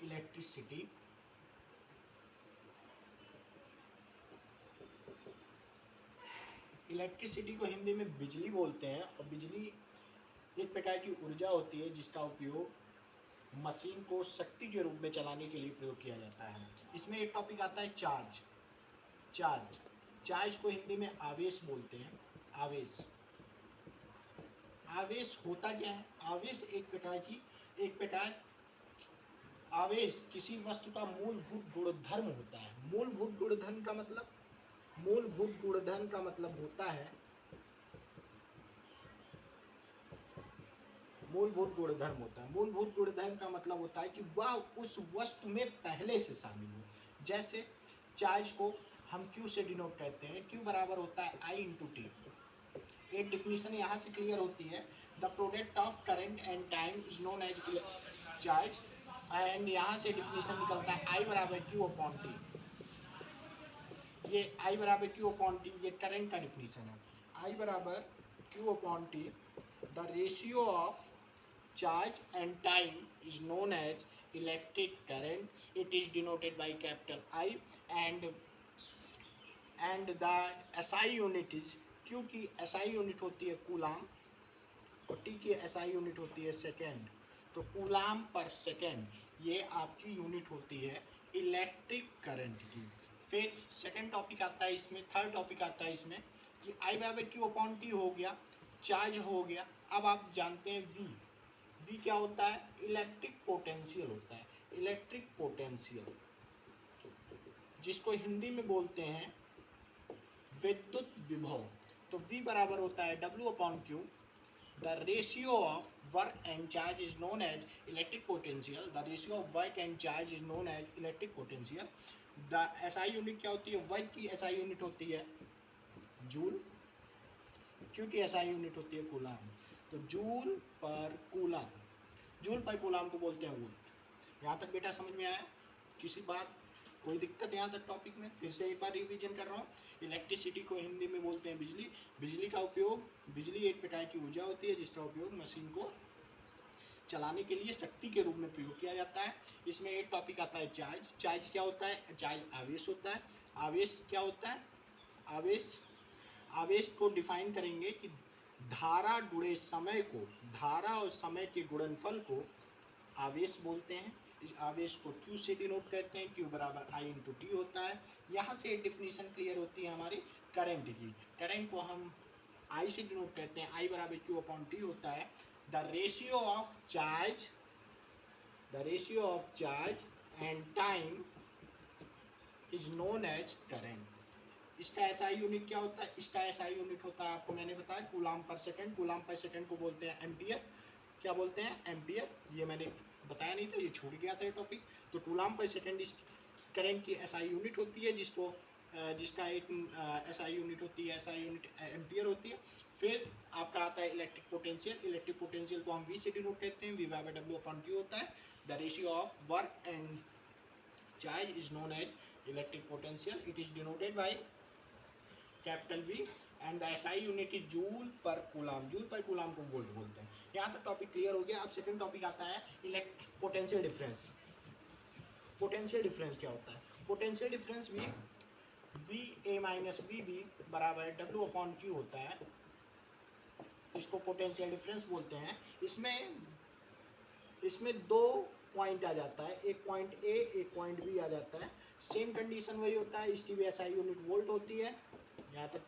Electricity electricity को हिंदी में बिजली बोलते हैं, और बिजली एक प्रकार की ऊर्जा होती है जिसका उपयोग मशीन को शक्ति के रूप में चलाने के लिए प्रयोग किया जाता है। इसमें एक टॉपिक आता है चार्ज। चार्ज को हिंदी में आवेश बोलते हैं। आवेश होता क्या है? आवेश किसी वस्तु का मूलभूत गुणधर्म होता है। मूलभूत गुणधर्म का मतलब होता है मूलभूत गुणधर्म का मतलब होता है कि वह उस वस्तु में पहले से शामिल हो। जैसे चार्ज को हम Q से डिनोट करते हैं। Q बराबर होता है I इंटू टी। एक डिफिनीशन यहाँ से क्लियर होती है, the product of current and time is known as charge. And यहाँ से डिफिनीशन निकलता है I बराबर Q अपॉन टी। ये I बराबर Q अपॉन टी ये करंट का डिफिनीशन है। I बराबर Q upon T, the ratio of charge and time is known as electric current. It is denoted by capital I and the SI unit is, Q की SI unit होती है coulomb और T की SI unit होती है second. तो coulomb पर second ये आपकी यूनिट होती है इलेक्ट्रिक करंट की। फिर सेकेंड टॉपिक आता है इसमें, थर्ड टॉपिक आता है इसमें कि I बराबर Q अपॉन टी हो गया, चार्ज हो गया। अब आप जानते हैं V क्या होता है? इलेक्ट्रिक पोटेंशियल होता है। इलेक्ट्रिक पोटेंशियल जिसको हिंदी में बोलते हैं विद्युत विभव। तो V बराबर होता है W upon Q, the ratio of work and charge is known as electric potential. The ratio of work and charge is known as electric potential. The SI unit क्या होती है? वर्क की SI यूनिट होती है joule, Q की SI unit होती है coulomb. तो जूल पर कूलाम को बोलते हैं वोल्ट। यहाँ तक बेटा समझ में आया? किसी बात कोई दिक्कत यहाँ तक टॉपिक में? फिर से एक बार रिवीजन कर रहा हूँ। इलेक्ट्रिसिटी को हिंदी में बोलते हैं बिजली। बिजली एक प्रकार की ऊर्जा होती है जिसका उपयोग मशीन को चलाने के लिए शक्ति के रूप में प्रयोग किया जाता है। इसमें एक टॉपिक आता है चार्ज क्या होता है? चार्ज आवेश होता है। आवेश क्या होता है? आवेश को डिफाइन करेंगे कि धारा और समय के गुणनफल को आवेश बोलते हैं। इस आवेश को Q से डिनोट करते हैं। Q बराबर I इंटू टी होता है। यहाँ से एक डिफिनीशन क्लियर होती है हमारी करंट की। करंट को हम I से डिनोट करते हैं। I बराबर Q अपॉन टी होता है। The ratio of charge and time is known as current. इसका SI यूनिट क्या होता है? इसका SI यूनिट होता है, आपको मैंने बताया, कूलाम पर सेकंड। कूलाम पर सेकंड को बोलते हैं एम्पियर। क्या बोलते हैं? एम्पियर। ये मैंने बताया नहीं था, ये छूट गया था ये टॉपिक। तो कूलाम पर सेकंड इस करंट की SI यूनिट होती है, जिसका एक SI यूनिट होती है, SI यूनिट एम्पियर होती है। फिर आपका आता है इलेक्ट्रिक पोटेंशियल को हम V से डिनोट करते हैं। V बराबर W अपॉन Q होता है। The ratio of work and charge is known as electric potential. It is denoted by capital V and the SI unit is joule per coulomb को volt बोलते हैं। यहाँ तक टॉपिक क्लियर हो गया। अब सेकंड टॉपिक आता है पोटेंशियल डिफरेंस। पोटेंशियल डिफरेंस क्या होता है? पोटेंशियल डिफरेंस भी VA माइनस VB बराबर W अपॉन Q होता है। इसको पोटेंशियल डिफरेंस बोलते हैं। इसमें दो पॉइंट आ जाता है, एक पॉइंट A एक पॉइंट B आ जाता है। सेम कंडीशन वही होता है। इसकी भी SI यूनिट वोल्ट होती है। यहाँ तक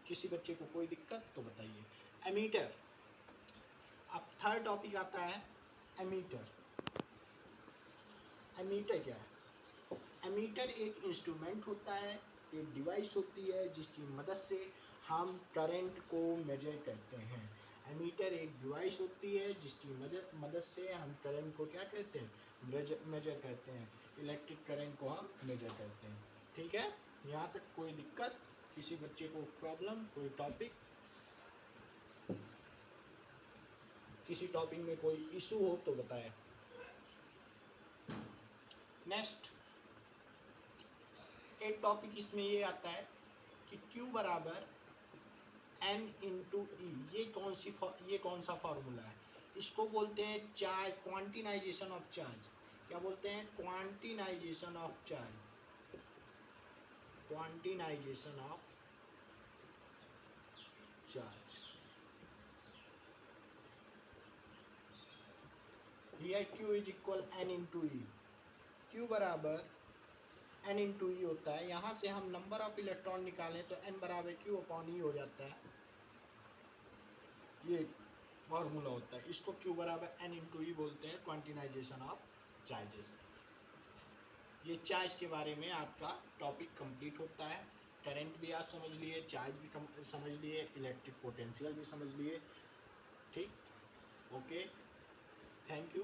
किसी बच्चे को कोई दिक्कत तो बताइए। एमीटर। अब थर्ड टॉपिक आता है एमीटर। एमीटर क्या है? एमीटर एक इंस्ट्रूमेंट होता है, एक डिवाइस होती है जिसकी मदद से हम करंट को मेजर करते हैं। एमीटर एक डिवाइस होती है जिसकी मदद से हम करंट को क्या कहते हैं? मेजर करते हैं। इलेक्ट्रिक करंट को हम मेजर करते हैं। ठीक है? यहाँ तक कोई दिक्कत? किसी बच्चे को प्रॉब्लम? कोई टॉपिक, किसी टॉपिक में कोई इशू हो तो बताएं। नेक्स्ट एक टॉपिक इसमें ये आता है कि Q बराबर N इंटू ई। ये कौन सा फॉर्मूला है? इसको बोलते हैं चार्ज, क्वांटिनाइजेशन ऑफ चार्ज। क्या बोलते हैं, quantization of charge, quantization of charge. Here Q is equal N into E, Q बराबर N इंटू ई होता है। यहाँ से हम नंबर ऑफ इलेक्ट्रॉन निकालें तो N बराबर Q अपॉन ई हो जाता है, ये फॉर्मूला होता है। इसको Q बराबर N इंटू ई बोलते हैं, क्वांटिनाइजेशन ऑफ चार्जेस। ये चार्ज के बारे में आपका टॉपिक कंप्लीट होता है। करंट भी आप समझ लिए, चार्ज भी समझ लिए, इलेक्ट्रिक पोटेंशियल भी समझ लिए। ठीक, ओके, थैंक यू।